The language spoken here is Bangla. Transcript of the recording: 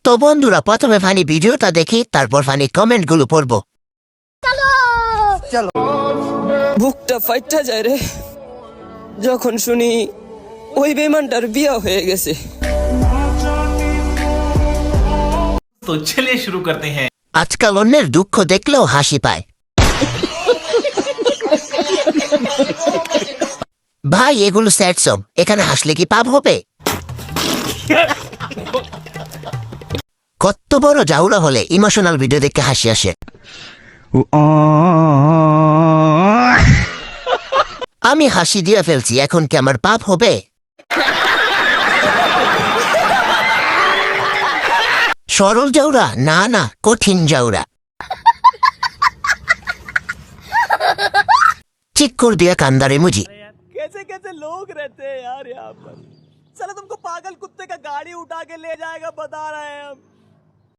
তো বন্ধুরা, প্রথমে ফানি ভিডিওটা দেখি, তারপর ফানি কমেন্ট গুলো পড়বো। বুকটা ফাইটটা যায় রে যখন শুনি ওই বেমানটার বিয়া হয়ে গেছে। तो चलिए शुरू करते हैं। আজকাল অন্যের দুঃখ দেখলেও হাসি পায়। ভাই, এগুলো স্যাড সং, এখানে হাসলে কি পাপ হবে? কত বড় জাউলা হলে ইমোশনাল ভিডিও দেখে হাসি আসে। আমি হাসি দিয়ে ফেলছি, এখন কি আমার পাপ হবে? সরল জাউরা না, না কঠিন জাউরা। ঠিক করে দিয়া কান্দারে মুজি। कैसे कैसे लोग रहते हैं यार यहाँ पर। साला तुमको पागल कुत्ते का गाड़ी उठा के ले जाएगा बता रहे हैं हम।